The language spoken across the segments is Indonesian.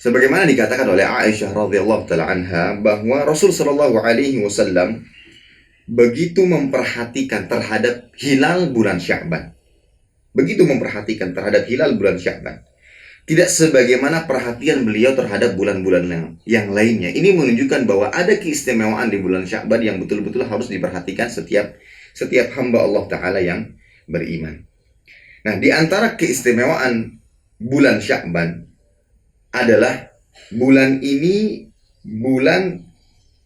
Sebagaimana dikatakan oleh Aisyah radhiyallahu taala anha bahwa Rasul sallallahu alaihi wasallam begitu memperhatikan terhadap hilal bulan Sya'ban. Begitu memperhatikan terhadap hilal bulan Sya'ban. Tidak sebagaimana perhatian beliau terhadap bulan-bulan yang lainnya. Ini menunjukkan bahwa ada keistimewaan di bulan Sya'ban yang betul-betul harus diperhatikan setiap hamba Allah Ta'ala yang beriman. Nah, di antara keistimewaan bulan Sya'ban adalah bulan ini bulan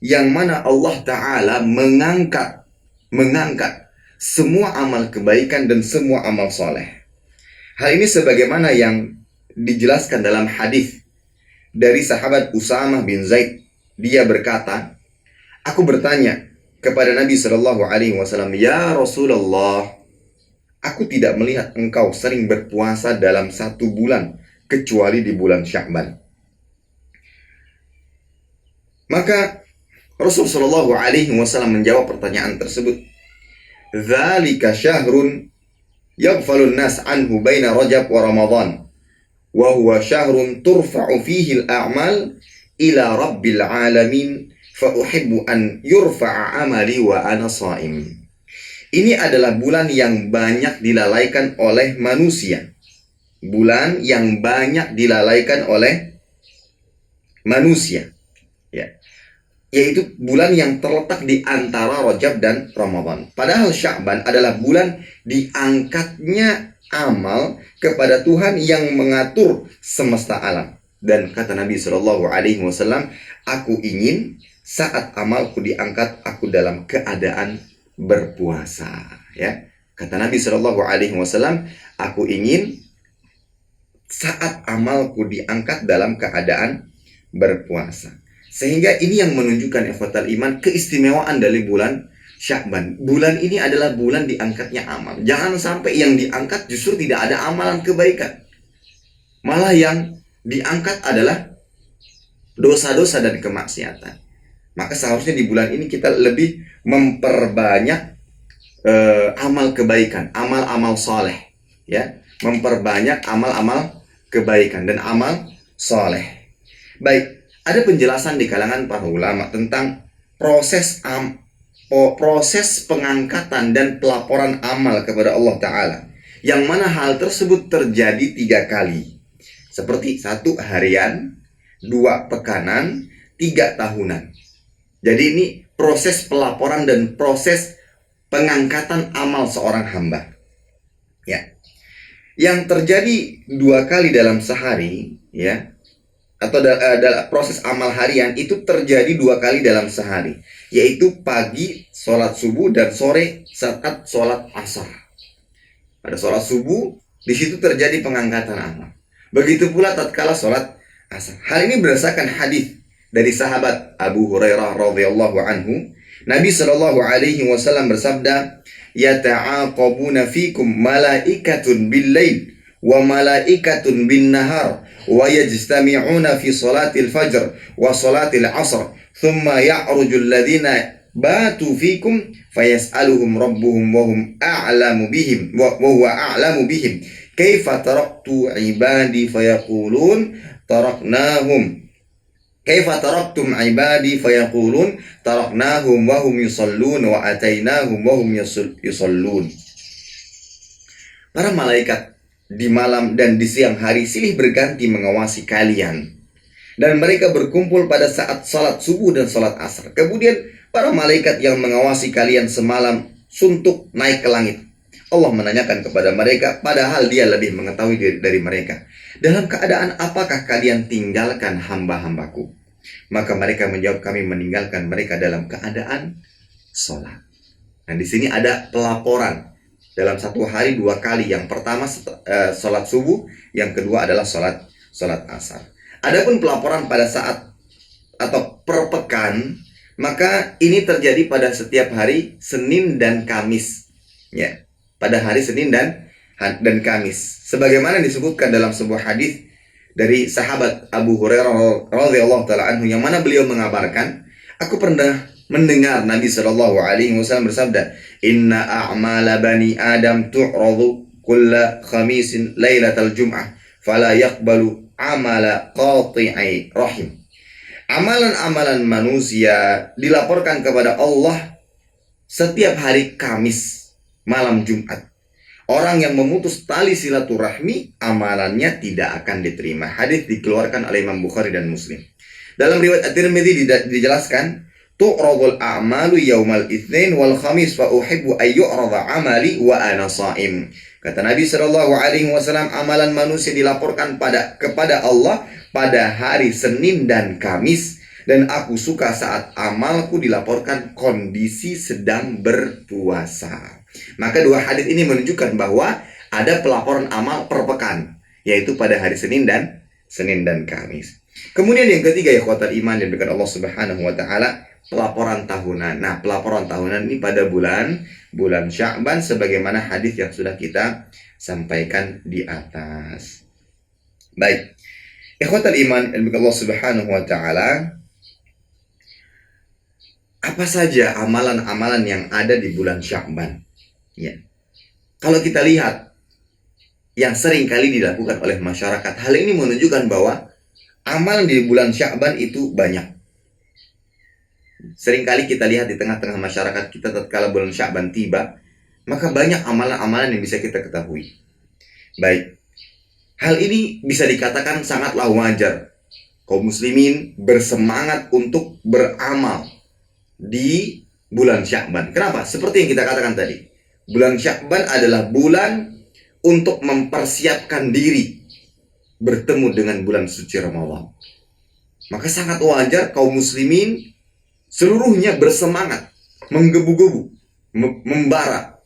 yang mana Allah Ta'ala mengangkat semua amal kebaikan dan semua amal soleh. Hal ini sebagaimana yang dijelaskan dalam hadis dari sahabat Usamah bin Zaid. Dia berkata, aku bertanya kepada Nabi Shallallahu Alaihi Wasallam, ya Rasulullah, aku tidak melihat engkau sering berpuasa dalam satu bulan kecuali di bulan Sya'ban. Maka Rasul Shallallahu Alaihi Wasallam menjawab pertanyaan tersebut, dzalika syahrun yaghfalun nas anhu baina Rajab wa Ramadan. Wa huwa syahrun turfa'u fihi al-a'mal ila rabbil alamin fa uhibbu an yurfa'a amali wa ana sha'im. Ini adalah bulan yang banyak dilalaikan oleh manusia. Bulan yang banyak dilalaikan oleh manusia. Ya. Yaitu bulan yang terletak di antara Rajab dan Ramadan. Padahal Sya'ban adalah bulan diangkatnya amal kepada Tuhan yang mengatur semesta alam. Dan kata Nabi Shallallahu Alaihi Wasallam, aku ingin saat amalku diangkat, aku dalam keadaan berpuasa. Ya, kata Nabi Shallallahu Alaihi Wasallam, aku ingin saat amalku diangkat dalam keadaan berpuasa. Sehingga ini yang menunjukkan ikhwatal iman keistimewaan dari bulan Sya'ban. Bulan ini adalah bulan diangkatnya amal. Jangan sampai yang diangkat justru tidak ada amalan kebaikan. Malah yang diangkat adalah dosa-dosa dan kemaksiatan. Maka seharusnya di bulan ini kita lebih memperbanyak amal kebaikan, amal-amal soleh. Ya, memperbanyak amal-amal kebaikan dan amal soleh. Baik, ada penjelasan di kalangan para ulama tentang proses pengangkatan dan pelaporan amal kepada Allah Ta'ala, yang mana hal tersebut terjadi 3 kali, seperti 1 harian, 2 pekanan, 3 tahunan. Jadi ini proses pelaporan dan proses pengangkatan amal seorang hamba, ya, yang terjadi 2 kali dalam sehari, ya, atau dalam proses amal harian itu terjadi 2 kali dalam sehari, yaitu pagi sholat subuh dan sore saat sholat asar. Pada sholat subuh di situ terjadi pengangkatan amal. Begitu pula tatkala sholat asar. Hal ini berdasarkan hadis dari sahabat Abu Hurairah radhiyallahu anhu. Nabi Shallallahu Alaihi Wasallam bersabda, yata'aqabuna fikum malaikatun bil-lail wa malaikatun bin-nahar wa yajtami'una fi salatil fajr wa salatil asr thumma ya'rujul ladhina batu fikum fayas'aluhum rabbuhum wa hum a'lamu bihim wa huwa a'lamu bihim kaifa taraktu ibadi fayaqulun taraknahum kaifa taraktum ibadi fayaqulun taraknahum wa hum yusallun wa atainahum wa hum yusallun. Para malaikat di malam dan di siang hari silih berganti mengawasi kalian, dan mereka berkumpul pada saat salat subuh dan salat asar. Kemudian para malaikat yang mengawasi kalian semalam suntuk naik ke langit. Allah menanyakan kepada mereka, padahal dia lebih mengetahui dari mereka, dalam keadaan apakah kalian tinggalkan hamba-hambaku? Maka mereka menjawab, kami meninggalkan mereka dalam keadaan sholat. Nah, di sini ada pelaporan dalam 1 hari 2 kali. Yang pertama sholat subuh, yang kedua adalah sholat asar. Adapun pelaporan pada saat atau per pekan, maka ini terjadi pada setiap hari Senin dan Kamis, ya, pada hari Senin dan Kamis, sebagaimana disebutkan dalam sebuah hadis dari sahabat Abu Hurairah radhiyallahu taala anhu, yang mana beliau mengabarkan, aku pernah mendengar Nabi Shallallahu Alaihi Wasallam bersabda, inna a'mala bani Adam tu'radu kulla khamisin lailatal jum'ah fala yaqbalu amala qati'i rahim. Amalan-amalan manusia dilaporkan kepada Allah setiap hari Kamis malam Jumat. Orang yang memutus tali silaturahmi, amalannya tidak akan diterima. Hadis dikeluarkan oleh Imam Bukhari dan Muslim. Dalam riwayat At-Tirmidzi dijelaskan, tu'radul a'malu yaumal itsnain wal khamis fa uhibbu ay yu'rada amali wa ana sha'im. Kata Nabi sallallahu alaihi wasallam, amalan manusia dilaporkan kepada Allah pada hari Senin dan Kamis, dan aku suka saat amalku dilaporkan kondisi sedang berpuasa. Maka dua hadis ini menunjukkan bahwa ada pelaporan amal per pekan, yaitu pada hari Senin dan Kamis. Kemudian yang ketiga, ya ikhwatal iman yang berkat Allah Subhanahu wa taala, pelaporan tahunan. Nah, pelaporan tahunan ini pada bulan Sya'ban sebagaimana hadis yang sudah kita sampaikan di atas. Baik. Ikhwatal iman yang berkat Allah Subhanahu wa taala, apa saja amalan-amalan yang ada di bulan Sya'ban? Ya. Kalau kita lihat yang sering kali dilakukan oleh masyarakat, hal ini menunjukkan bahwa amalan di bulan Sya'ban itu banyak. Sering kali kita lihat di tengah-tengah masyarakat kita tatkala bulan Sya'ban tiba, maka banyak amalan-amalan yang bisa kita ketahui. Baik. Hal ini bisa dikatakan sangatlah wajar. Kaum muslimin bersemangat untuk beramal di bulan Sya'ban. Kenapa? Seperti yang kita katakan tadi. Bulan Sya'ban adalah bulan untuk mempersiapkan diri bertemu dengan bulan suci Ramadan. Maka sangat wajar kaum muslimin seluruhnya bersemangat, menggebu-gebu, membara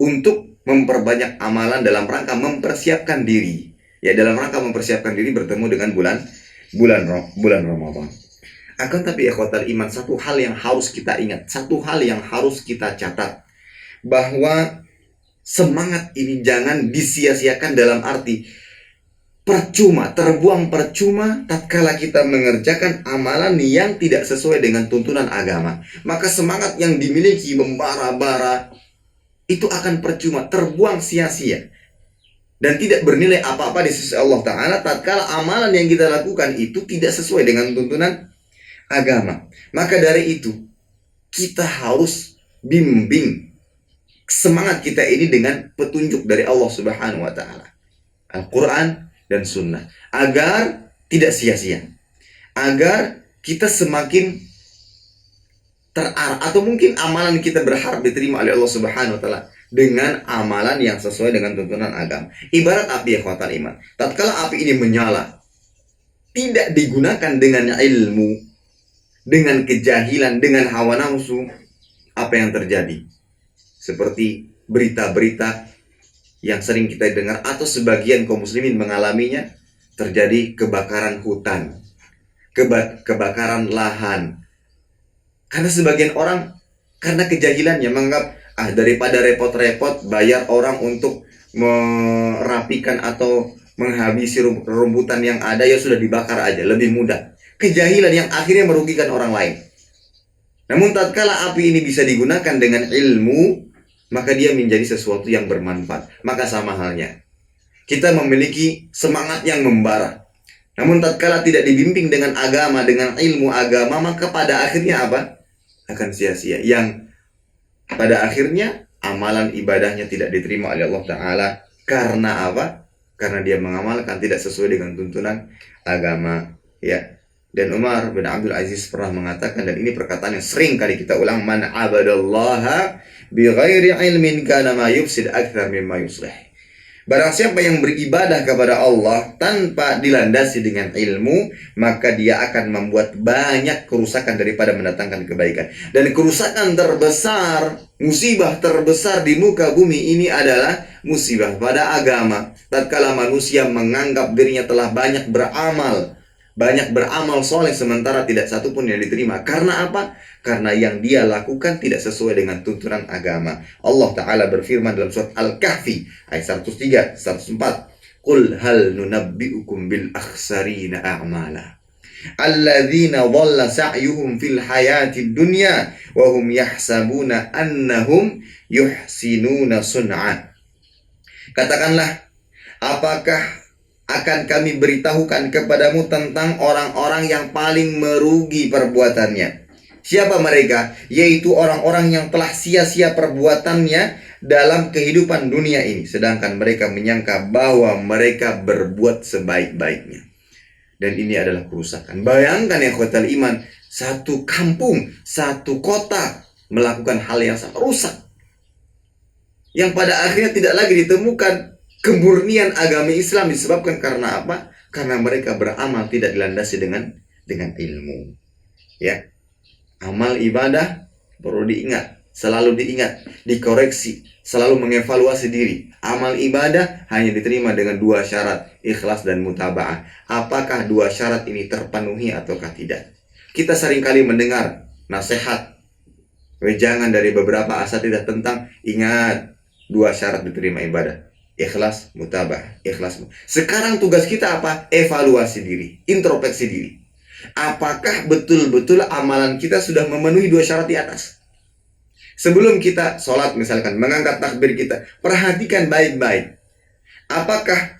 untuk memperbanyak amalan dalam rangka mempersiapkan diri. Ya, dalam rangka mempersiapkan diri bertemu dengan bulan Ramadan. Akan tapi ikhwatal iman, satu hal yang harus kita ingat, satu hal yang harus kita catat, bahwa semangat ini jangan disia-siakan dalam arti percuma, terbuang percuma tatkala kita mengerjakan amalan yang tidak sesuai dengan tuntunan agama. Maka semangat yang dimiliki membara-bara itu akan percuma, terbuang sia-sia, dan tidak bernilai apa-apa di sisi Allah Ta'ala tatkala amalan yang kita lakukan itu tidak sesuai dengan tuntunan agama. Maka dari itu kita harus bimbing semangat kita ini dengan petunjuk dari Allah Subhanahu wa taala, Al-Qur'an dan Sunnah, agar tidak sia-sia, agar kita semakin terarah, atau mungkin amalan kita berharap diterima oleh Allah Subhanahu wa taala dengan amalan yang sesuai dengan tuntunan agama. Ibarat api, ya ikhwatal iman. Tatkala api ini menyala, tidak digunakan dengan ilmu, dengan kejahilan, dengan hawa nafsu, apa yang terjadi? Seperti berita-berita yang sering kita dengar, atau sebagian kaum muslimin mengalaminya, terjadi kebakaran hutan, kebakaran lahan. Karena sebagian orang, karena kejahilannya, menganggap daripada repot-repot bayar orang untuk merapikan atau menghabisi rumputan yang ada, ya sudah dibakar aja, lebih mudah. Kejahilan yang akhirnya merugikan orang lain. Namun tatkala api ini bisa digunakan dengan ilmu, maka dia menjadi sesuatu yang bermanfaat. Maka sama halnya, kita memiliki semangat yang membara, namun tatkala tidak dibimbing dengan agama, dengan ilmu agama, maka pada akhirnya apa? Akan sia-sia, yang pada akhirnya amalan ibadahnya tidak diterima oleh Allah Ta'ala. Karena apa? Karena dia mengamalkan tidak sesuai dengan tuntunan agama. Ya. Dan Umar bin Abdul Aziz pernah mengatakan, dan ini perkataan yang sering kali kita ulang, man abadallaha bighairi ilmin kana ma yufsid akthar mimma yuslih. Barang siapa yang beribadah kepada Allah tanpa dilandasi dengan ilmu, maka dia akan membuat banyak kerusakan daripada mendatangkan kebaikan. Dan kerusakan terbesar, musibah terbesar di muka bumi ini adalah musibah pada agama. Tatkala manusia menganggap dirinya telah banyak beramal soleh, sementara tidak satu pun yang diterima. Karena apa? Karena yang dia lakukan tidak sesuai dengan tuntunan agama. Allah Ta'ala berfirman dalam surat Al-Kahfi ayat 103, 104, Qul hal nunabbi'ukum bil akhsarina a'mala alladzina dhalla sa'yuhum fil hayatid dunya wa hum yahsabuna annahum yuhsinuna sun'a. Katakanlah, apakah akan kami beritahukan kepadamu tentang orang-orang yang paling merugi perbuatannya. Siapa mereka? Yaitu orang-orang yang telah sia-sia perbuatannya dalam kehidupan dunia ini, sedangkan mereka menyangka bahwa mereka berbuat sebaik-baiknya. Dan ini adalah kerusakan. Bayangkan ya ikhwatal iman, satu kampung, satu kota melakukan hal yang sangat rusak, yang pada akhirnya tidak lagi ditemukan kemurnian agama Islam. Disebabkan karena apa? Karena mereka beramal tidak dilandasi dengan ilmu. Ya, amal ibadah perlu diingat, selalu diingat, dikoreksi, selalu mengevaluasi diri. Amal ibadah hanya diterima dengan dua syarat, ikhlas dan mutaba'ah. Apakah dua syarat ini terpenuhi ataukah tidak? Kita seringkali mendengar nasihat, wejangan dari beberapa asatidzah tentang ingat dua syarat diterima ibadah, ikhlas, mutaba'ah, ikhlas. Sekarang tugas kita apa? Evaluasi diri, introspeksi diri. Apakah betul-betul amalan kita sudah memenuhi dua syarat di atas? Sebelum kita sholat misalkan, mengangkat takbir kita, perhatikan baik-baik. Apakah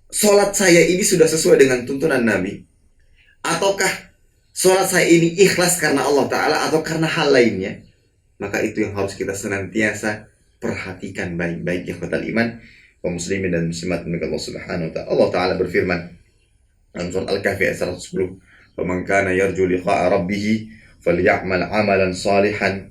sholat saya ini sudah sesuai dengan tuntunan Nabi? Ataukah sholat saya ini ikhlas karena Allah Ta'ala atau karena hal lainnya? Maka itu yang harus kita senantiasa perhatikan baik-baik ya ikhwatal iman, kaum muslimin dan muslimat Allah Subhanahu wa ta'ala. Allah Ta'ala berfirman dalam surat Al-Kahfi ayat 110, "Faman kana yarju liqa'a rabbih falyamal 'amalan salihan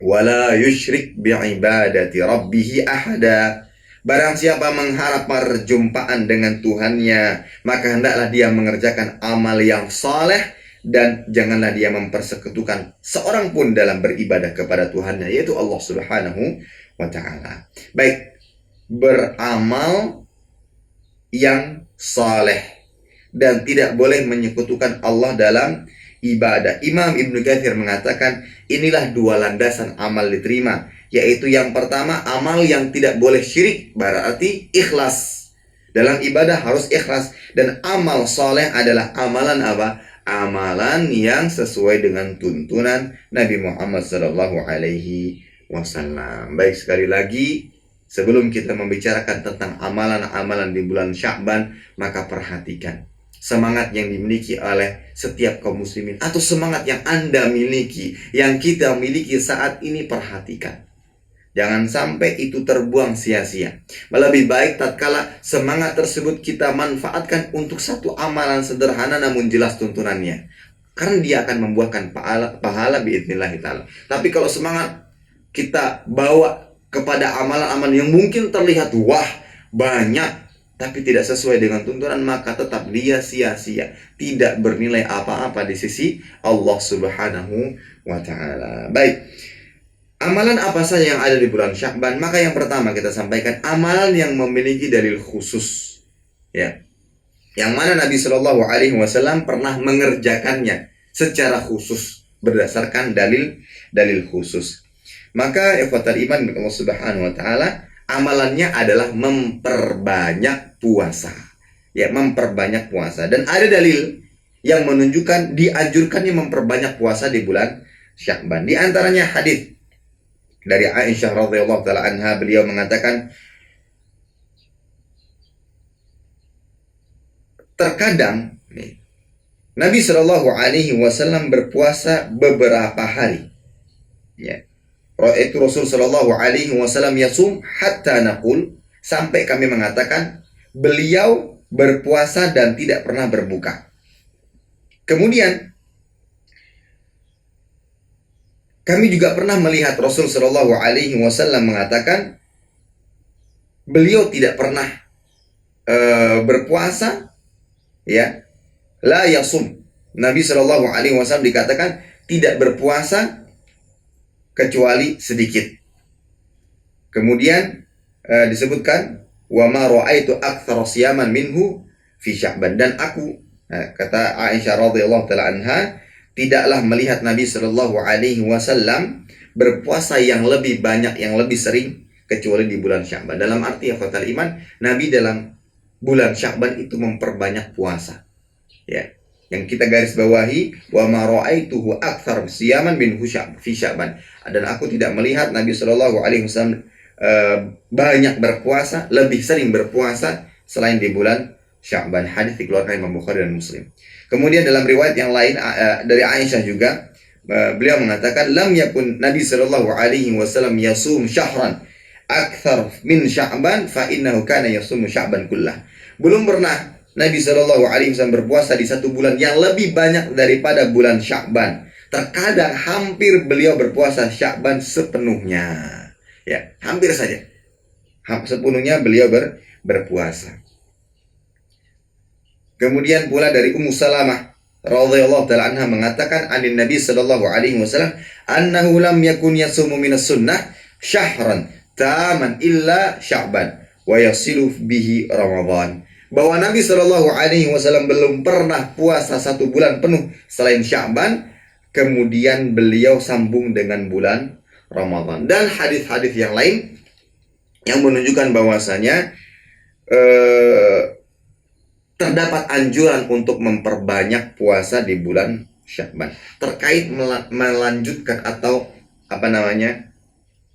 wa la yusyrik bi'ibadati rabbih ahada." Barang siapa mengharap perjumpaan dengan Tuhannya, maka hendaklah dia mengerjakan amal yang saleh dan janganlah dia mempersekutukan seorang pun dalam beribadah kepada Tuhannya, yaitu Allah Subhanahu wa ta'ala. Baik, beramal yang saleh dan tidak boleh menyekutukan Allah dalam ibadah. Imam Ibnu Katsir mengatakan inilah dua landasan amal diterima, yaitu yang pertama amal yang tidak boleh syirik, berarti ikhlas. Dalam ibadah harus ikhlas. Dan amal soleh adalah amalan apa? Amalan yang sesuai dengan tuntunan Nabi Muhammad SAW. Baik, sekali lagi sebelum kita membicarakan tentang amalan-amalan di bulan Sya'ban, maka perhatikan semangat yang dimiliki oleh setiap kaum muslimin, atau semangat yang Anda miliki, yang kita miliki saat ini. Perhatikan, jangan sampai itu terbuang sia-sia. Lebih baik tatkala semangat tersebut kita manfaatkan untuk satu amalan sederhana namun jelas tuntunannya, karena dia akan membuahkan pahala biidznillah ta'ala. Tapi kalau semangat kita bawa kepada amalan-amalan yang mungkin terlihat wah banyak, tapi tidak sesuai dengan tuntunan, maka tetap dia sia-sia, tidak bernilai apa-apa di sisi Allah Subhanahu wa ta'ala. Baik, amalan apa saja yang ada di bulan Sya'ban? Maka yang pertama kita sampaikan amalan yang memiliki dalil khusus, ya, yang mana Nabi Shallallahu Alaihi Wasallam pernah mengerjakannya secara khusus berdasarkan dalil khusus. Maka ikhwatal iman Allah Subhanahu wa ta'ala, amalannya adalah memperbanyak puasa. Ya, memperbanyak puasa. Dan ada dalil yang menunjukkan dianjurkannya memperbanyak puasa di bulan Sya'ban. Di antaranya hadis dari Aisyah radhiyallahu taala anha, beliau mengatakan, terkadang Nabi Shallallahu Alaihi Wasallam berpuasa beberapa hari. Ya, itu Rasul Shallallahu Alaihi Wasallam yasum hatta naqul, sampai kami mengatakan beliau berpuasa dan tidak pernah berbuka. Kemudian kami juga pernah melihat Rasul Shallallahu Alaihi Wasallam mengatakan beliau tidak pernah berpuasa, ya, la yasum. Nabi Shallallahu Alaihi Wasallam dikatakan tidak berpuasa kecuali sedikit. Kemudian disebutkan wa ma ra'aitu aktsara siyaman minhu fi Sya'ban, dan aku, kata Aisyah radhiyallahu taala anha, tidaklah melihat Nabi sallallahu alaihi wasallam berpuasa yang lebih banyak, yang lebih sering kecuali di bulan Sya'ban. Dalam arti ya fatal iman, Nabi dalam bulan Sya'ban itu memperbanyak puasa. Ya, yang kita garis bawahi, wa ma ra'aituhu aktsar siyaman minhu fi Sya'ban, dan aku tidak melihat Nabi sallallahu alaihi wasallam banyak berpuasa, lebih sering berpuasa selain di bulan Sya'ban. Hadis dikeluarkan Imam Bukhari dan Muslim. Kemudian dalam riwayat yang lain dari Aisyah juga, beliau mengatakan lam yakun Nabi sallallahu alaihi wasallam yasum syahran akthar min Sya'ban fa innahu kana yasum Sya'ban kullah. Belum pernah Nabi sallallahu alaihi wasallam berpuasa di satu bulan yang lebih banyak daripada bulan Sya'ban. Terkadang hampir beliau berpuasa Sya'ban sepenuhnya. Ya, hampir saja. Sepenuhnya beliau berpuasa. Kemudian pula dari Ummu Salamah radhiyallahu taala anha mengatakan anin Nabi sallallahu alaihi wasallam annahu lam yakun yasumu minas sunnah syahran taman illa Sya'ban wa yasilu bihi Ramadan. Bahwa Nabi sallallahu alaihi wasallam belum pernah puasa satu bulan penuh selain Sya'ban, kemudian beliau sambung dengan bulan Ramadan. Dan hadis-hadis yang lain yang menunjukkan bahwasanya terdapat anjuran untuk memperbanyak puasa di bulan Sya'ban. Terkait melanjutkan atau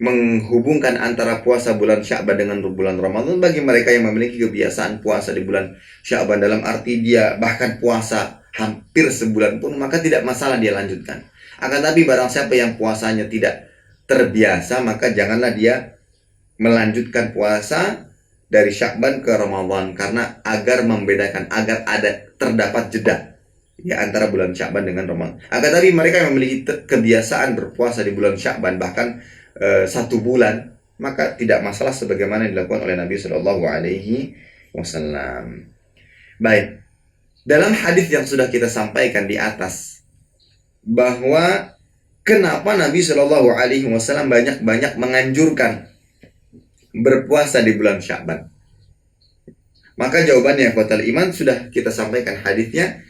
menghubungkan antara puasa bulan Sya'ban dengan bulan Ramadan bagi mereka yang memiliki kebiasaan puasa di bulan Sya'ban, dalam arti dia bahkan puasa hampir sebulan pun, maka tidak masalah dia lanjutkan. Akan tapi barang siapa yang puasanya tidak terbiasa, maka janganlah dia melanjutkan puasa dari Sya'ban ke Ramadan, karena agar membedakan, agar terdapat jeda ya antara bulan Sya'ban dengan Ramadan. Agar tadi mereka yang memiliki kebiasaan berpuasa di bulan Sya'ban bahkan satu bulan, maka tidak masalah sebagaimana dilakukan oleh Nabi Shallallahu Alaihi Wasallam. Baik, dalam hadis yang sudah kita sampaikan di atas, bahwa kenapa Nabi Shallallahu Alaihi Wasallam banyak menganjurkan berpuasa di bulan Sya'ban, maka jawabannya ikhwatal iman sudah kita sampaikan hadisnya,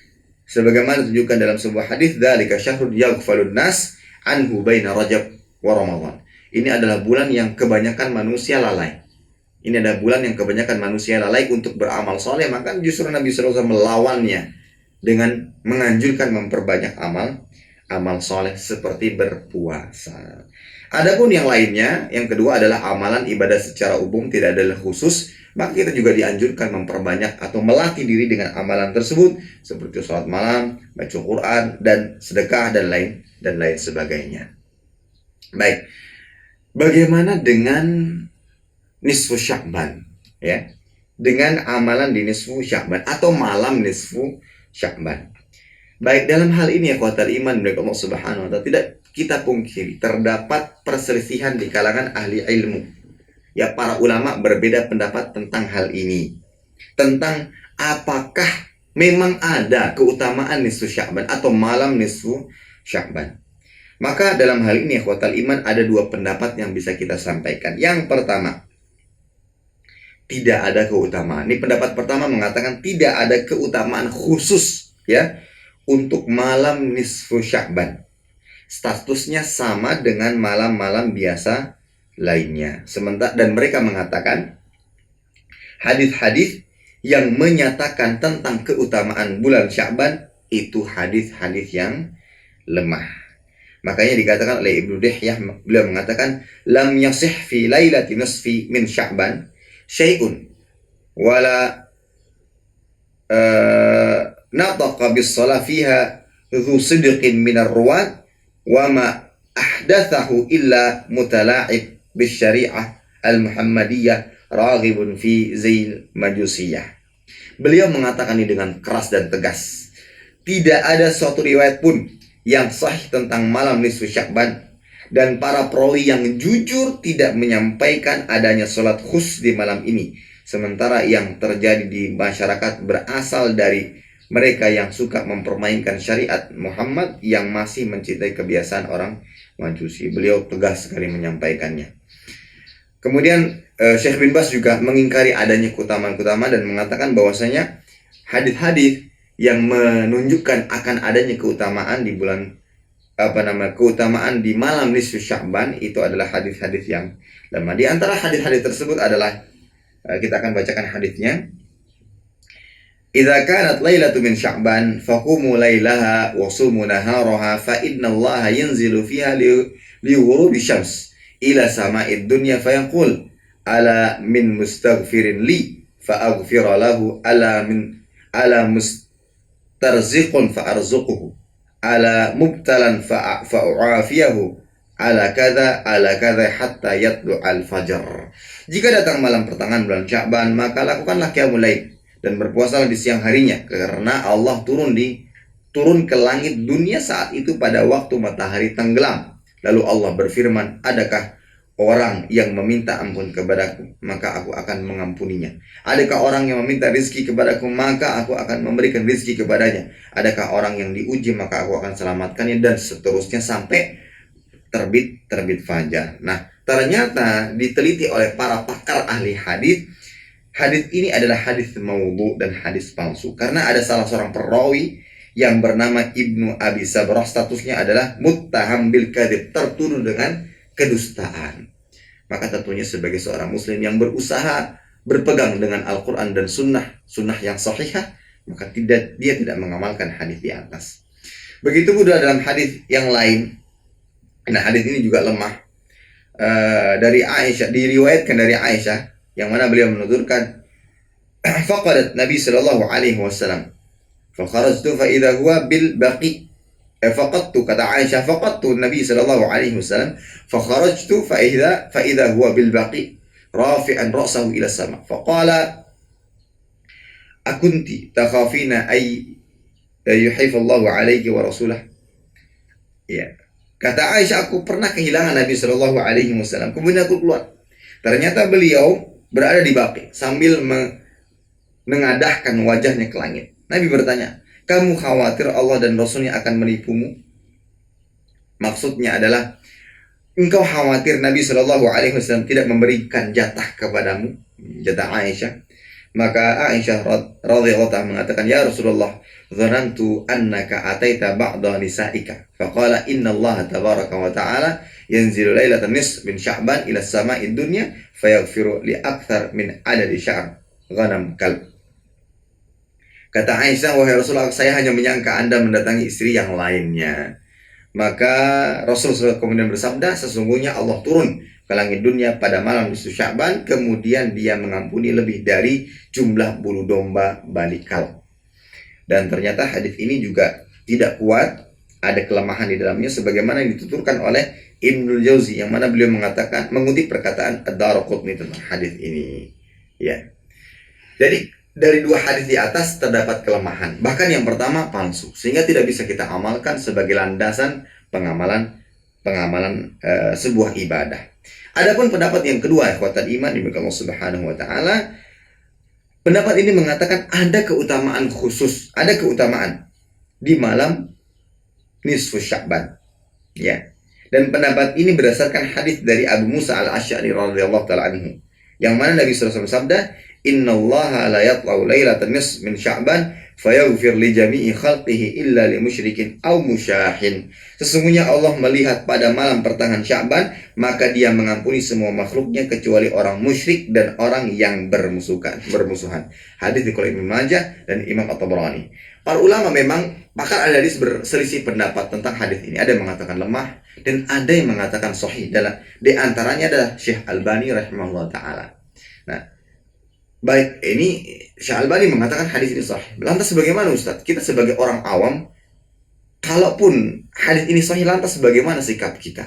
sebagaimana ditunjukkan dalam sebuah hadis, dzalika syahrun yaghfalun nas anhu baina Rajab wa Ramadan. Ini adalah bulan yang kebanyakan manusia lalai. Ini adalah bulan yang kebanyakan manusia lalai untuk beramal soleh, maka justru Nabi sallallahu alaihi wasallam melawannya dengan menganjurkan memperbanyak amal soleh seperti berpuasa. Adapun yang lainnya, yang kedua adalah amalan ibadah secara umum, tidak adalah khusus, maka kita juga dianjurkan memperbanyak atau melatih diri dengan amalan tersebut, seperti sholat malam, baca Quran, dan sedekah, dan lain sebagainya. Baik, bagaimana dengan nisfu Sya'ban? Ya, dengan amalan di nisfu Sya'ban atau malam nisfu Sya'ban. Baik, dalam hal ini ya kuatal iman dari Allah Subhanahu wa Ta'ala, tidak kita pungkiri terdapat perselisihan di kalangan ahli ilmu. Ya, para ulama berbeda pendapat tentang hal ini. Tentang apakah memang ada keutamaan nisfu Sya'ban atau malam nisfu Sya'ban. Maka dalam hal ini ikhwatal iman ada dua pendapat yang bisa kita sampaikan. Yang pertama, tidak ada keutamaan. Ini pendapat pertama mengatakan tidak ada keutamaan khusus ya untuk malam nisfu Sya'ban. Statusnya sama dengan malam-malam biasa lainnya. Sementara dan mereka mengatakan hadis-hadis yang menyatakan tentang keutamaan bulan Sya'ban itu hadis-hadis yang lemah. Makanya dikatakan oleh Ibnu Dihyah, beliau mengatakan lam yasih fi lailati nisfi min Sya'ban syai'un wala nataqa bis shalah fiha dhu sidqin min ar-ruwat wa ma ahdathahu illa mutala'ib bis syari'ah al-muhammadiyah raghibun fi zail majusiyah. Beliau mengatakan ini dengan keras dan tegas. Tidak ada suatu riwayat pun yang sahih tentang malam nisfu Sya'ban, dan para perawi yang jujur tidak menyampaikan adanya sholat khusus di malam ini. Sementara yang terjadi di masyarakat berasal dari mereka yang suka mempermainkan syariat Muhammad yang masih mencintai kebiasaan orang Majusi. Beliau tegas sekali menyampaikannya. Kemudian Syekh bin Baz juga mengingkari adanya keutamaan-keutamaan dan mengatakan bahwasanya hadis-hadis yang menunjukkan akan adanya keutamaan di bulan keutamaan di malam nisfu Sya'ban itu adalah hadis-hadis yang lemah. Di antara hadis-hadis tersebut adalah kita akan bacakan hadisnya. Idza kanat lailatu min Sya'ban faqumu lailaha wa sumu naharaha fa innallaha yanzilu fiha li ghurubi syams ila sama'id dunya fayaqul ala min mustaghfirin li fa'aghfira lahu ala mustarziqun fa'arzuquhu ala mubtalan fa'u'afiyahu ala kadza hatta yatlu al-fajr. Jika datang malam pertengahan bulan Sya'ban, maka lakukanlah qiyamul lail dan berpuasalah di siang harinya, karena Allah turun ke langit dunia saat itu pada waktu matahari tenggelam. Lalu Allah berfirman, adakah orang yang meminta ampun kepadaku, maka aku akan mengampuninya. Adakah orang yang meminta rizki kepadaku, maka aku akan memberikan rizki kepadanya. Adakah orang yang diuji, maka aku akan selamatkannya, dan seterusnya sampai terbit fajar. Nah, ternyata diteliti oleh para pakar ahli hadis, hadis ini adalah hadis maudhu dan hadis palsu, karena ada salah seorang perawi yang bernama Ibnu Abi Sabrah, statusnya adalah muttaham bil kadzib, tertuduh dengan kedustaan. Maka tentunya sebagai seorang muslim yang berusaha berpegang dengan Al-Quran dan sunnah yang sahihah, maka dia tidak mengamalkan hadis di atas. Begitu pula dalam hadis yang lain. Nah, hadis ini juga lemah. Dari Aisyah, diriwayatkan dari Aisyah, yang mana beliau menuturkan, faqadat Nabi sallallahu alaihi wasallam fa kharajtu fa idza huwa bil baqi. Faqadtu, kata Aisyah, faqadtu Nabi sallallahu alaihi wasallam fa kharajtu fa idza huwa bil baqi rafi'an ra'sahu ila sama. Faqala akunti takhafina ay yuhifallahu alayki wa rasulah. Ya. Kata Aisyah, aku pernah kehilangan Nabi Shallallahu Alaihi Wasallam. Kemudian aku keluar. Ternyata beliau berada di Baqi sambil mengadahkan wajahnya ke langit. Nabi bertanya, kamu khawatir Allah dan Rasulnya akan menipumu? Maksudnya adalah, engkau khawatir Nabi Shallallahu Alaihi Wasallam tidak memberikan jatah kepadamu, jatah Aisyah. Maka Aisyah radhiyallahu ta'ala mengatakan, ya Rasulullah, dhanantu annaka ataita ba'da nisa'ika. Faqala inna Allah tabaraka wa ta'ala yanzilu lailatan nisf min Sya'ban ila sama'id dunya fayaghfiru li akthar min adadi sya'r ghanam kalb. Kata Aisyah, wahai Rasulullah, saya hanya menyangka Anda mendatangi istri yang lainnya. Maka Rasulullah kemudian bersabda, sesungguhnya Allah turun ke langit dunia pada malam nisfu Sya'ban, kemudian dia mengampuni lebih dari jumlah bulu domba Bani Kalb. Dan ternyata hadis ini juga tidak kuat, ada kelemahan di dalamnya, sebagaimana yang dituturkan oleh Ibnul Jauzi, yang mana beliau mengutip perkataan Ad-Daraqutni tentang hadis ini. Ya. Jadi dari dua hadis di atas terdapat kelemahan. Bahkan yang pertama palsu, sehingga tidak bisa kita amalkan sebagai landasan pengamalan sebuah ibadah. Adapun pendapat yang kedua, ikhwatal iman dimuliakan Allah Subhanahu wa taala, pendapat ini mengatakan ada keutamaan khusus, ada keutamaan di malam nisfu Sya'ban. Ya. Dan pendapat ini berdasarkan hadis dari Abu Musa al-Asy'ari radhiyallahu taala anhu, yang mana Nabi sallallahu alaihi wasallam bersabda, innallaha la yatla'u lailatan nisf min Sya'ban fayaghfir li jami'i khalqihi illa li musyrikin aw musyahin. Sesungguhnya Allah melihat pada malam pertengahan Sya'ban, maka dia mengampuni semua makhluknya kecuali orang musyrik dan orang yang bermusuhan. Hadis dikeluarkan Ibnu Majah dan Imam At-Tabrani. Para ulama memang pakar hadis berselisih pendapat tentang hadis ini. Ada yang mengatakan lemah dan ada yang mengatakan sahih. Di antaranya adalah Syekh Albani rahimahullah taala. Nah, baik, ini Syekh Albani mengatakan hadis ini sahih. Lantas bagaimana Ustaz? Kita sebagai orang awam, kalaupun hadis ini sahih, lantas bagaimana sikap kita?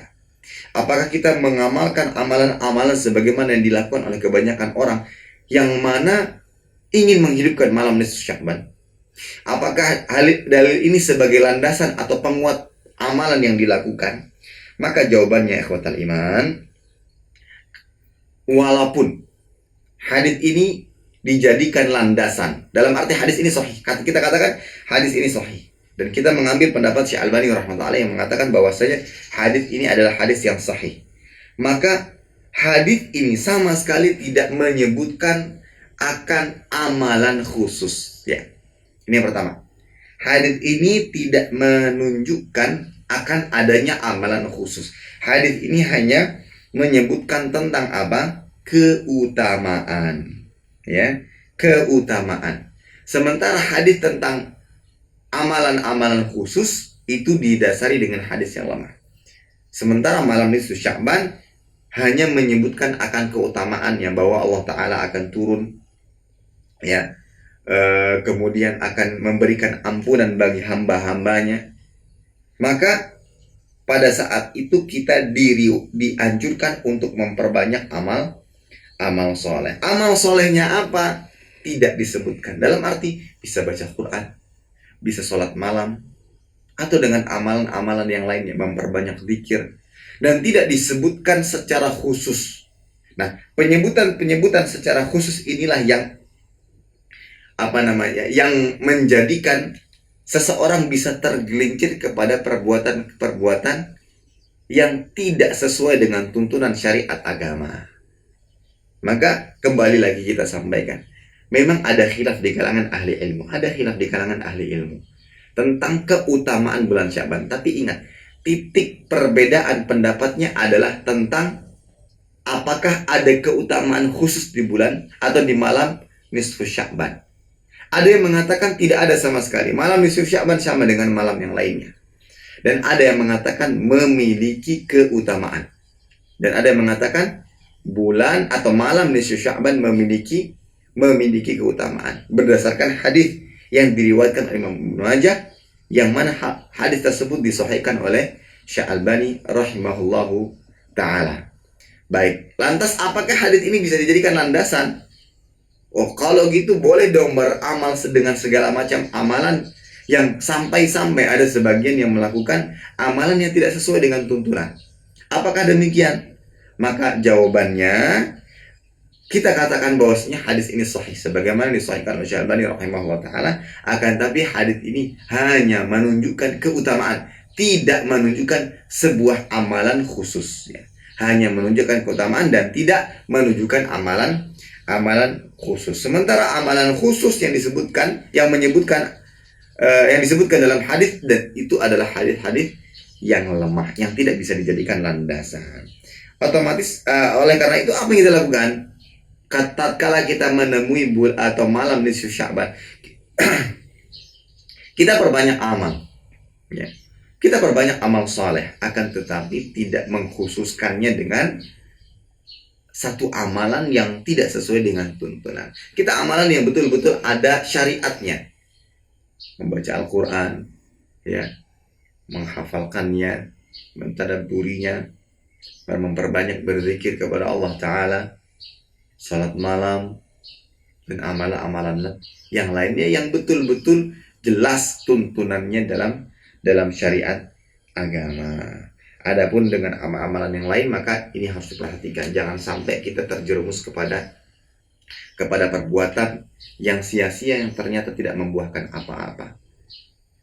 Apakah kita mengamalkan amalan-amalan sebagaimana yang dilakukan oleh kebanyakan orang yang mana ingin menghidupkan malam nisfu Sya'ban? Apakah dalil ini sebagai landasan atau penguat amalan yang dilakukan? Maka jawabannya ikhwatal iman, walaupun hadis ini dijadikan landasan, dalam arti hadis ini sahih, kita katakan hadis ini sahih, dan kita mengambil pendapat Syekh Albani rahimahullah yang mengatakan bahwasanya hadis ini adalah hadis yang sahih, maka hadis ini sama sekali tidak menyebutkan akan amalan khusus. Ya, ini yang pertama. Hadis ini tidak menunjukkan akan adanya amalan khusus. Hadis ini hanya menyebutkan tentang apa? Keutamaan. Ya, keutamaan. Sementara hadis tentang amalan-amalan khusus itu didasari dengan hadis yang lemah. Sementara malam nisfu Sya'ban, hanya menyebutkan akan keutamaannya bahwa Allah Ta'ala akan turun, ya, kemudian akan memberikan ampunan bagi hamba-hambanya, maka pada saat itu kita dianjurkan untuk memperbanyak amal soleh. Amal solehnya apa? Tidak disebutkan. Dalam arti bisa baca Quran, bisa sholat malam, atau dengan amalan-amalan yang lainnya, memperbanyak zikir, dan tidak disebutkan secara khusus. Nah, penyebutan secara khusus inilah yang yang menjadikan seseorang bisa tergelincir kepada perbuatan-perbuatan yang tidak sesuai dengan tuntunan syariat agama. Maka kembali lagi kita sampaikan, memang ada khilaf di kalangan ahli ilmu, tentang keutamaan bulan Sya'ban. Tapi ingat, titik perbedaan pendapatnya adalah tentang apakah ada keutamaan khusus di bulan atau di malam nisfu Sya'ban. Ada yang mengatakan tidak ada sama sekali, malam nisfu Sya'ban sama dengan malam yang lainnya. Dan ada yang mengatakan memiliki keutamaan. Dan ada yang mengatakan bulan atau malam nisfu Sya'ban memiliki keutamaan berdasarkan hadis yang diriwayatkan oleh Imam Ibnu Majah, yang mana hadis tersebut disahihkan oleh Syekh Albani rahimahullahu taala. Baik, lantas apakah hadis ini bisa dijadikan landasan? Oh, kalau gitu boleh dong beramal dengan segala macam amalan, yang sampai-sampai ada sebagian yang melakukan amalan yang tidak sesuai dengan tuntunan. Apakah demikian? Maka jawabannya, kita katakan bahwasanya hadis ini sahih sebagaimana disahihkan oleh Syekh Albani rahimahullah taala, akan tapi hadis ini hanya menunjukkan keutamaan, tidak menunjukkan sebuah amalan khusus, ya. Hanya menunjukkan keutamaan dan tidak menunjukkan amalan khusus. Sementara amalan khusus yang disebutkan dalam hadis, dan itu adalah hadis-hadis yang lemah, yang tidak bisa dijadikan landasan. Otomatis oleh karena itu apa yang kita lakukan? Tatkala kita menemui atau malam nisfu Sya'ban, kita perbanyak amal, ya. Kita perbanyak amal soleh, akan tetapi tidak mengkhususkannya dengan satu amalan yang tidak sesuai dengan tuntunan. Kita amalan yang betul-betul ada syariatnya, membaca Al-Quran, ya, menghafalkannya, mentadabburinya, dan memperbanyak berzikir kepada Allah Ta'ala, salat malam, dan amalan-amalan yang lainnya yang betul-betul jelas tuntunannya dalam syariat agama. Adapun dengan amalan yang lain, maka ini harus diperhatikan, jangan sampai kita terjerumus kepada perbuatan yang sia-sia yang ternyata tidak membuahkan apa-apa.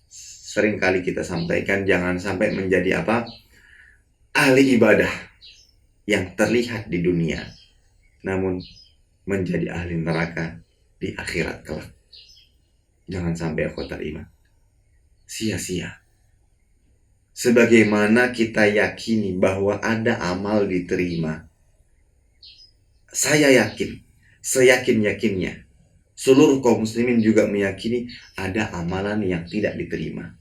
Seringkali kita sampaikan, jangan sampai menjadi ahli ibadah yang terlihat di dunia, namun menjadi ahli neraka di akhirat kelak. Jangan sampai terima. Sia-sia. Sebagaimana kita yakini bahwa ada amal diterima, saya yakin, seyakin-yakinnya, seluruh kaum muslimin juga meyakini ada amalan yang tidak diterima.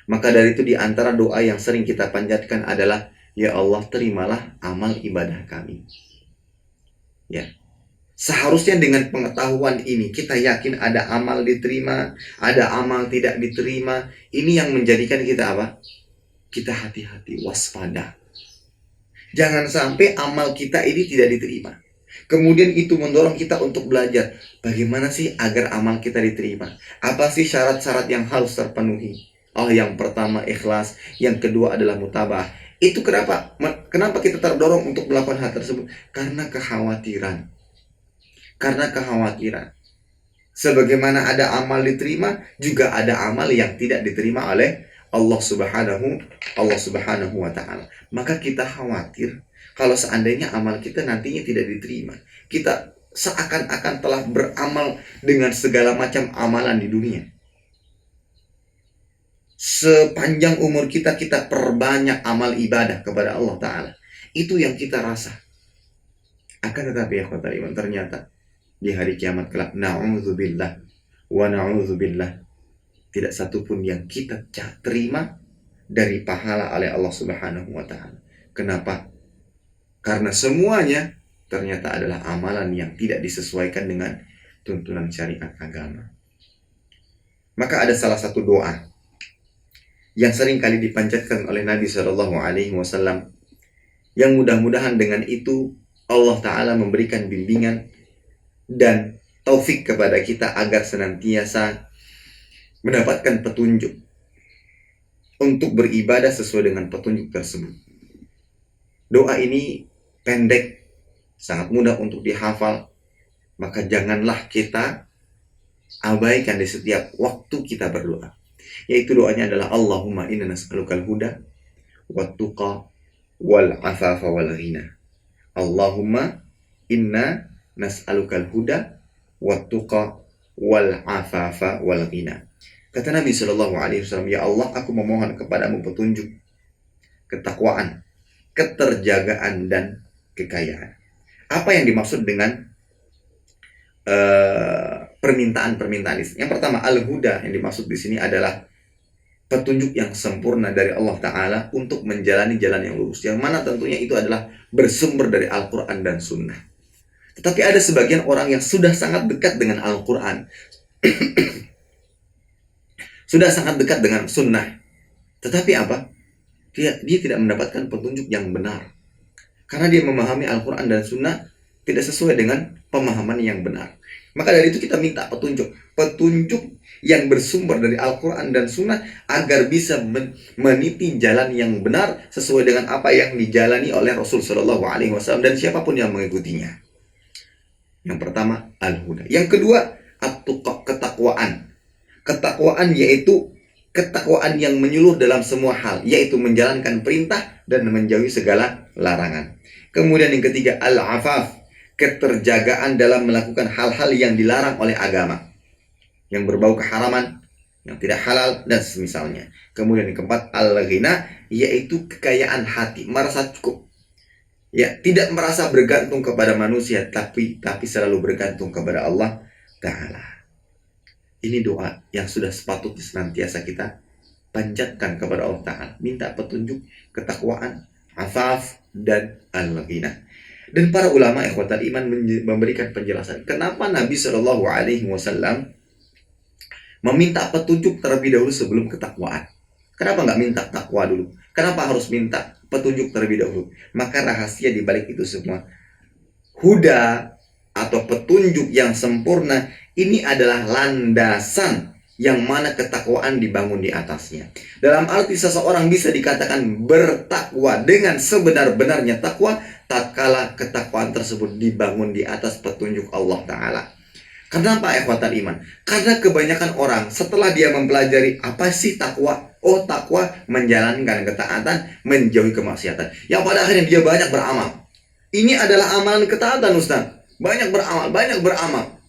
Maka dari itu, di antara doa yang sering kita panjatkan adalah, ya Allah, terimalah amal ibadah kami. Ya. Seharusnya dengan pengetahuan ini, kita yakin ada amal diterima, ada amal tidak diterima. Ini yang menjadikan kita kita hati-hati, waspada. Jangan sampai amal kita ini tidak diterima. Kemudian itu mendorong kita untuk belajar, bagaimana sih agar amal kita diterima? Apa sih syarat-syarat yang harus terpenuhi? Oh, yang pertama ikhlas, yang kedua adalah mutabah. Itu kenapa kita terdorong untuk melakukan hal tersebut? Karena kekhawatiran. Sebagaimana ada amal diterima, juga ada amal yang tidak diterima oleh Allah Subhanahu wa ta'ala. Maka kita khawatir kalau seandainya amal kita nantinya tidak diterima. Kita seakan-akan telah beramal dengan segala macam amalan di dunia. Sepanjang umur kita perbanyak amal ibadah kepada Allah Ta'ala. Itu yang kita rasa. Akan tetapi ya khawatir iman, ternyata di hari kiamat kelak, na'udzubillah wa na'udzubillah, tidak satupun yang kita terima dari pahala oleh Allah Subhanahu wa ta'ala. Kenapa? Karena semuanya ternyata adalah amalan yang tidak disesuaikan dengan tuntunan syariat agama. Maka ada salah satu doa yang sering kali dipanjatkan oleh Nabi Shallallahu Alaihi Wasallam, yang mudah-mudahan dengan itu Allah Ta'ala memberikan bimbingan dan taufik kepada kita agar senantiasa mendapatkan petunjuk untuk beribadah sesuai dengan petunjuk tersebut. Doa ini pendek, sangat mudah untuk dihafal, maka janganlah kita abaikan di setiap waktu kita berdoa. Yaitu doanya adalah Allahumma inna nas'alukal huda wat tuqa wal afafa wal ghina. Allahumma inna nas'alukal huda wat tuqa wal afafa wal ghina. Kata Nabi Shallallahu Alaihi Wasallam, ya Allah, aku memohon kepadamu petunjuk, ketakwaan, keterjagaan, dan kekayaan. Apa yang dimaksud dengan permintaan-permintaan ini? Yang pertama, al-huda yang dimaksud di sini adalah petunjuk yang sempurna dari Allah Ta'ala untuk menjalani jalan yang lurus, yang mana tentunya itu adalah bersumber dari Al-Quran dan Sunnah. Tetapi ada sebagian orang yang sudah sangat dekat dengan Al-Quran, sudah sangat dekat dengan Sunnah, tetapi apa? Dia tidak mendapatkan petunjuk yang benar, karena dia memahami Al-Quran dan Sunnah tidak sesuai dengan pemahaman yang benar. Maka dari itu kita minta petunjuk yang bersumber dari Al-Quran dan Sunnah, agar bisa meniti jalan yang benar sesuai dengan apa yang dijalani oleh Rasul Shallallahu Alaihi Wasallam dan siapapun yang mengikutinya. Yang pertama, al-huda. Yang kedua, at-tuqa, ketakwaan. Ketakwaan yaitu ketakwaan yang menyeluruh dalam semua hal, yaitu menjalankan perintah dan menjauhi segala larangan. Kemudian yang ketiga, al-afaf, keterjagaan dalam melakukan hal-hal yang dilarang oleh agama, yang berbau keharaman, yang tidak halal, dan semisalnya. Kemudian yang keempat, al-ghina, yaitu kekayaan hati, merasa cukup. Ya, tidak merasa bergantung kepada manusia, tapi selalu bergantung kepada Allah Ta'ala. Ini doa yang sudah sepatutnya senantiasa kita panjatkan kepada Allah Ta'ala. Minta petunjuk, ketakwaan, afaf, dan al-ghina. Dan para ulama ikhwatal iman memberikan penjelasan kenapa Nabi Shallallahu Alaihi Wasallam meminta petunjuk terlebih dahulu sebelum ketakwaan. Kenapa nggak minta takwa dulu? Kenapa harus minta petunjuk terlebih dahulu? Maka rahasia di balik itu semua, huda atau petunjuk yang sempurna ini adalah landasan yang mana ketakwaan dibangun di atasnya. Dalam arti seseorang bisa dikatakan bertakwa dengan sebenar-benarnya takwa tatkala ketakwaan tersebut dibangun di atas petunjuk Allah Ta'ala. Kenapa ikhwatal iman? Karena kebanyakan orang setelah dia mempelajari apa sih takwa, oh takwa menjalankan ketaatan, menjauhi kemaksiatan, yang pada akhirnya dia banyak beramal. Ini adalah amalan ketaatan, Ustaz. Banyak beramal.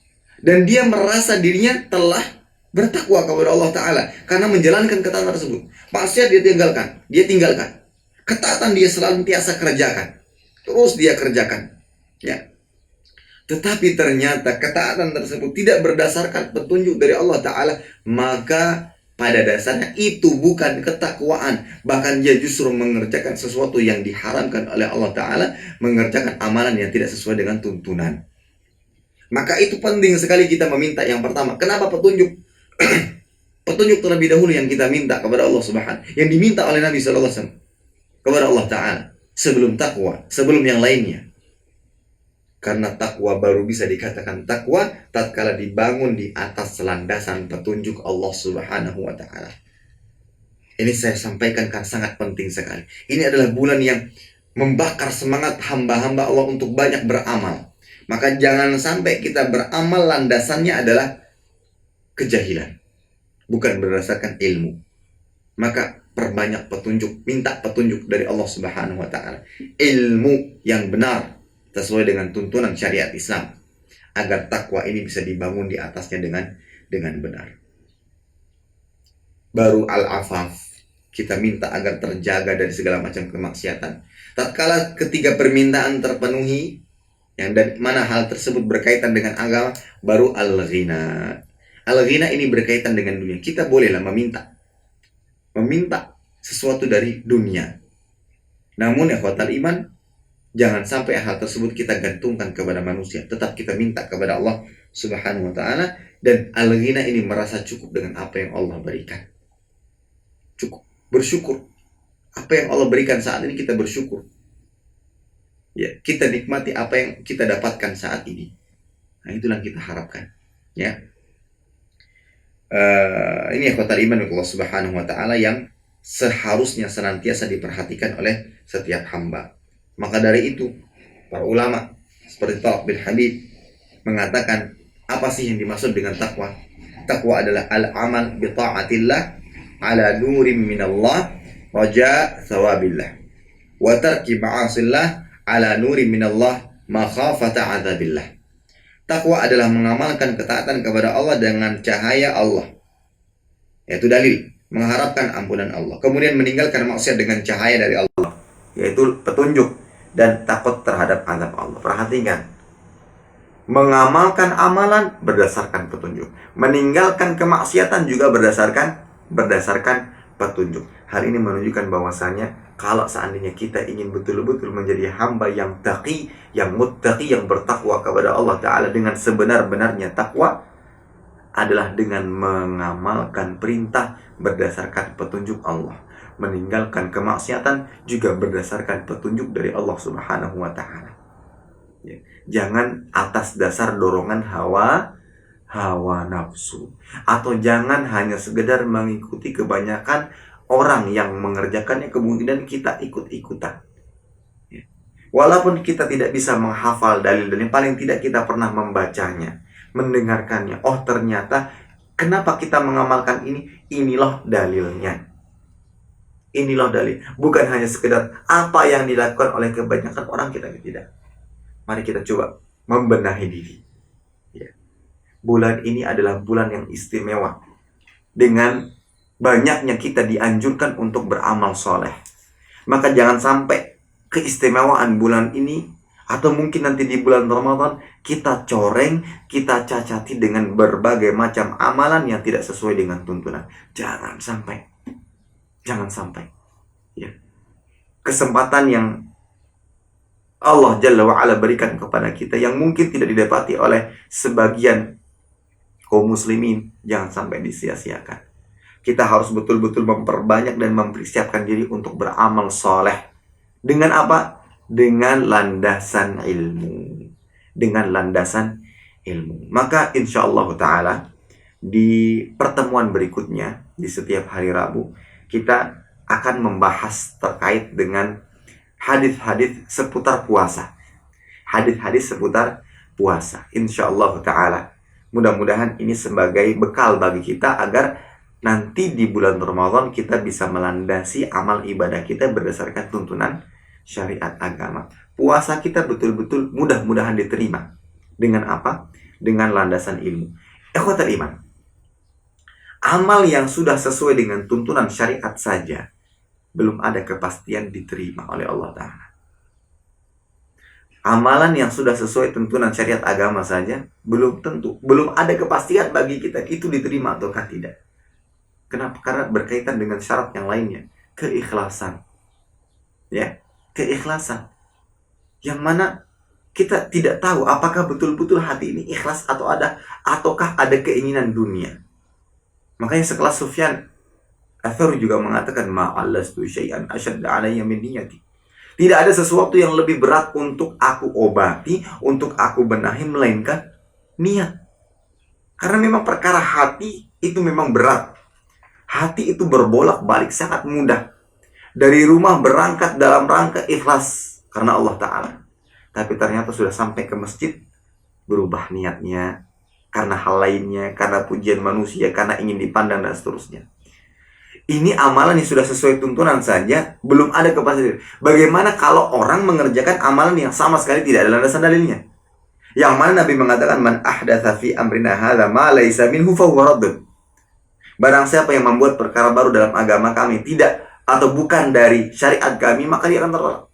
Dan dia merasa dirinya telah bertakwa kepada Allah Ta'ala karena menjalankan ketaatan tersebut. Maksiat dia tinggalkan. Ketaatan dia selalu biasa kerjakan. Terus dia kerjakan. Ya. Tetapi ternyata ketaatan tersebut tidak berdasarkan petunjuk dari Allah Ta'ala, maka pada dasarnya itu bukan ketakwaan. Bahkan dia justru mengerjakan sesuatu yang diharamkan oleh Allah Ta'ala, mengerjakan amalan yang tidak sesuai dengan tuntunan. Maka itu penting sekali kita meminta yang pertama. Kenapa petunjuk? Petunjuk terlebih dahulu yang kita minta kepada Allah Subhanahu, yang diminta oleh Nabi Sallallahu Alaihi Wasallam kepada Allah Ta'ala sebelum takwa, sebelum yang lainnya. Karena takwa baru bisa dikatakan takwa tatkala dibangun di atas landasan petunjuk Allah Subhanahu wa Ta'ala. Ini saya sampaikan kan sangat penting sekali. Ini adalah bulan yang membakar semangat hamba-hamba Allah untuk banyak beramal. Maka jangan sampai kita beramal landasannya adalah kejahilan, bukan berdasarkan ilmu. Maka perbanyak petunjuk, minta petunjuk dari Allah Subhanahu wa Ta'ala, ilmu yang benar sesuai dengan tuntunan syariat Islam, agar takwa ini bisa dibangun di atasnya dengan benar. Baru al-afaf, kita minta agar terjaga dari segala macam kemaksiatan. Tatkala ketiga permintaan terpenuhi, yang dari mana hal tersebut berkaitan dengan agama, baru al-ghina. Al-ghina ini berkaitan dengan dunia. Kita bolehlah meminta sesuatu dari dunia. Namun ikhwatal iman, Jangan sampai hal tersebut kita gantungkan kepada manusia. Tetap kita minta kepada Allah Subhanahu wa taala, dan al-ghina ini merasa cukup dengan apa yang Allah berikan. Cukup, bersyukur. Apa yang Allah berikan saat ini kita bersyukur. Ya, kita nikmati apa yang kita dapatkan saat ini. Nah, itulah yang kita harapkan. Ya. Ini ikhwatal iman Allah Subhanahu wa taala yang seharusnya senantiasa diperhatikan oleh setiap hamba. Maka dari itu, para ulama seperti Talq bin Habib mengatakan, apa sih yang dimaksud dengan takwa? Takwa adalah al-amal bi ta'atillah ala nurim minallah raja thawabillah, wa tarki ma'asillah ala nurim minallah makhafata adzabillah. Takwa adalah mengamalkan ketaatan kepada Allah dengan cahaya Allah, yaitu dalil, mengharapkan ampunan Allah. Kemudian meninggalkan maksiat dengan cahaya dari Allah, yaitu petunjuk dan takut terhadap azab Allah. Perhatikan, mengamalkan amalan berdasarkan petunjuk, meninggalkan kemaksiatan juga berdasarkan petunjuk. Hal ini menunjukkan bahwasanya kalau seandainya kita ingin betul-betul menjadi hamba yang taqi, yang muttaqi, yang bertakwa kepada Allah Ta'ala dengan sebenar-benarnya takwa, adalah dengan mengamalkan perintah berdasarkan petunjuk Allah, meninggalkan kemaksiatan juga berdasarkan petunjuk dari Allah Subhanahu wa taala. Ya. Jangan atas dasar dorongan hawa nafsu, atau jangan hanya sekedar mengikuti kebanyakan orang yang mengerjakannya kemudian kita ikut-ikutan. Ya. Walaupun kita tidak bisa menghafal dalil-dalil, paling tidak kita pernah membacanya, mendengarkannya. Oh, ternyata kenapa kita mengamalkan ini? Inilah dalilnya. Inilah dalil. Bukan hanya sekedar apa yang dilakukan oleh kebanyakan orang, kita tidak. Mari kita coba membenahi diri. Ya. Bulan ini adalah bulan yang istimewa. Dengan banyaknya kita dianjurkan untuk beramal soleh. Maka jangan sampai keistimewaan bulan ini, atau mungkin nanti di bulan Ramadan, kita coreng, kita cacati dengan berbagai macam amalan yang tidak sesuai dengan tuntunan. Jangan sampai. Jangan sampai. Ya. Kesempatan yang Allah Jalla wa'ala berikan kepada kita, yang mungkin tidak didapati oleh sebagian kaum muslimin, jangan sampai disia-siakan. Kita harus betul-betul memperbanyak dan mempersiapkan diri untuk beramal soleh. Dengan apa? Dengan landasan ilmu. Dengan landasan ilmu. Maka insya Allah ta'ala di pertemuan berikutnya, di setiap hari Rabu, kita akan membahas terkait dengan hadis-hadis seputar puasa. Hadis-hadis seputar puasa. Insya Allah ta'ala. Mudah-mudahan ini sebagai bekal bagi kita agar nanti di bulan Ramadan kita bisa melandasi amal ibadah kita berdasarkan tuntunan syariat agama. Puasa kita betul-betul mudah-mudahan diterima. Dengan apa? Dengan landasan ilmu. Ikhwatul iman, amal yang sudah sesuai dengan tuntunan syariat saja belum ada kepastian diterima oleh Allah Ta'ala. Amalan yang sudah sesuai tuntunan syariat agama saja belum tentu, belum ada kepastian bagi kita itu diterima ataukah tidak. Kenapa? Karena berkaitan dengan syarat yang lainnya. Keikhlasan. Ya, keikhlasan. Yang mana kita tidak tahu apakah betul-betul hati ini ikhlas ataukah ada keinginan dunia. Makanya sekelas Sufyan Ats-Tsauri juga mengatakan, ma'allastu syai'an asyadda alayya min niyati. Tidak ada sesuatu yang lebih berat untuk aku obati, untuk aku benahi, melainkan niat. Karena memang perkara hati itu memang berat. Hati itu berbolak-balik sangat mudah. Dari rumah berangkat dalam rangka ikhlas karena Allah Ta'ala. Tapi ternyata sudah sampai ke masjid, berubah niatnya karena hal lainnya, karena pujian manusia, karena ingin dipandang dan seterusnya. Ini amalan yang sudah sesuai tuntunan saja belum ada kepastian. Bagaimana kalau orang mengerjakan amalan yang sama sekali tidak ada landasan dalilnya? Yang mana Nabi mengatakan, man ahdatsa fi amrina hadza ma laisa minhu fa huwa radd. Barang siapa yang membuat perkara baru dalam agama kami tidak atau bukan dari syariat kami, maka dia akan tertolak.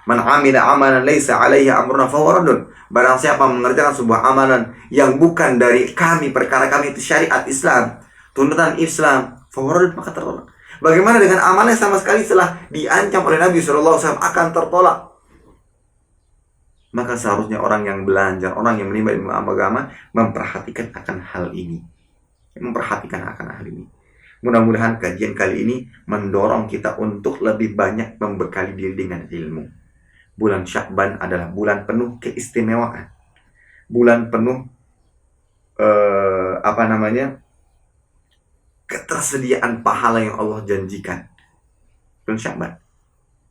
Man amila amalan laisa alaihi amruna fa huwa radd. Barang siapa mengerjakan sebuah amalan yang bukan dari kami, perkara kami itu syariat Islam, tuntunan Islam, fa huwa radd, maka tertolak. Bagaimana dengan amalan yang sama sekali telah diancam oleh Nabi SAW akan tertolak? Maka seharusnya orang yang belajar, orang yang menimba ilmu agama memperhatikan akan hal ini. Mudah-mudahan kajian kali ini mendorong kita untuk lebih banyak membekali diri dengan ilmu. Bulan Sya'ban adalah bulan penuh keistimewaan. Bulan penuh ketersediaan pahala yang Allah janjikan. Bulan Sya'ban.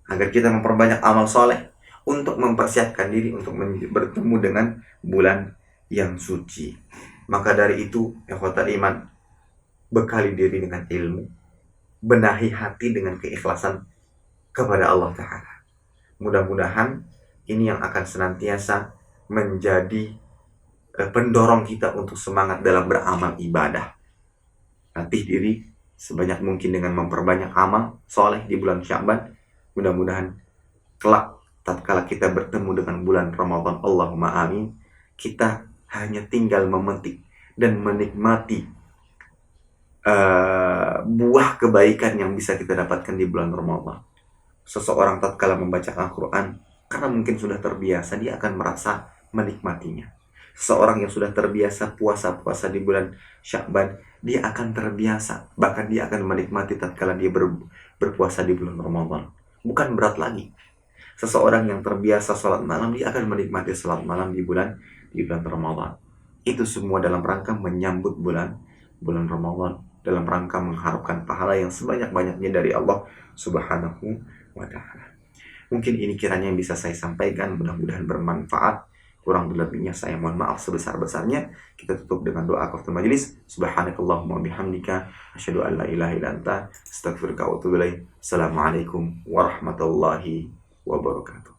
Agar kita memperbanyak amal soleh untuk mempersiapkan diri untuk bertemu dengan bulan yang suci. Maka dari itu, ikhwatal iman, bekali diri dengan ilmu, benahi hati dengan keikhlasan kepada Allah Ta'ala. Mudah-mudahan ini yang akan senantiasa menjadi pendorong kita untuk semangat dalam beramal ibadah. Latih diri sebanyak mungkin dengan memperbanyak amal soleh di bulan Sya'ban. Mudah-mudahan kelak tatkala kita bertemu dengan bulan Ramadan, Allahumma amin, kita hanya tinggal memetik dan menikmati buah kebaikan yang bisa kita dapatkan di bulan Ramadan. Seseorang tatkala membaca Al-Quran, karena mungkin sudah terbiasa, dia akan merasa menikmatinya. Seseorang yang sudah terbiasa puasa-puasa di bulan Sya'ban, dia akan terbiasa, bahkan dia akan menikmati tatkala dia berpuasa di bulan Ramadan. Bukan berat lagi. Seseorang yang terbiasa sholat malam, dia akan menikmati sholat malam di bulan Ramadan. Itu semua dalam rangka menyambut bulan Ramadan, dalam rangka mengharapkan pahala yang sebanyak-banyaknya dari Allah Subhanahu wa Ta'ala. Mungkin ini kiranya yang bisa saya sampaikan, mudah-mudahan bermanfaat. Kurang lebihnya saya mohon maaf sebesar-besarnya. Kita tutup dengan doa kafatul majelis. Subhanakallahumma bihamdika asyhadu an la ilaha illa anta astaghfiruka wa atubu ilaik. Assalamualaikum warahmatullahi wabarakatuh.